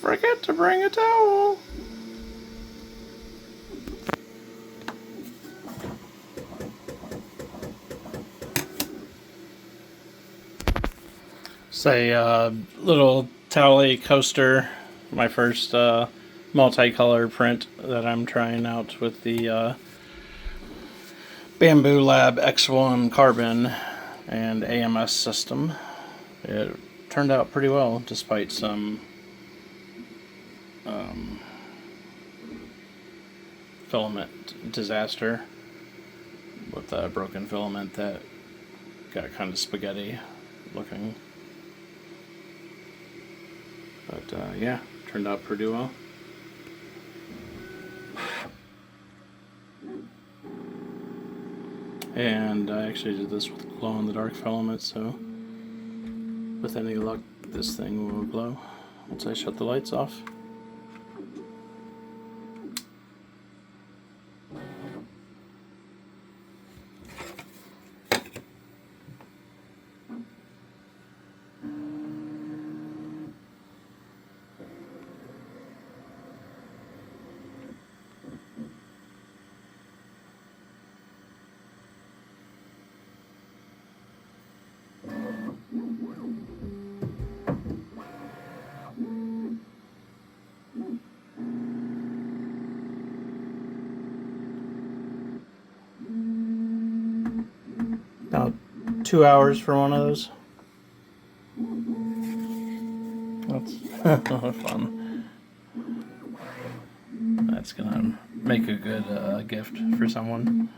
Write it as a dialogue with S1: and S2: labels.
S1: Forget to bring a towel. It's a little Towelie coaster, my first multicolor print that I'm trying out with the BAMBU Labs X1 Carbon and AMS system. It turned out pretty well despite some filament disaster with a broken filament that got kind of spaghetti looking. But yeah, turned out pretty well. And I actually did this with glow-in-the-dark filament, so with any luck this thing will glow once I shut the lights off. About 2 hours for one of those. That's fun. That's gonna make a good gift for someone.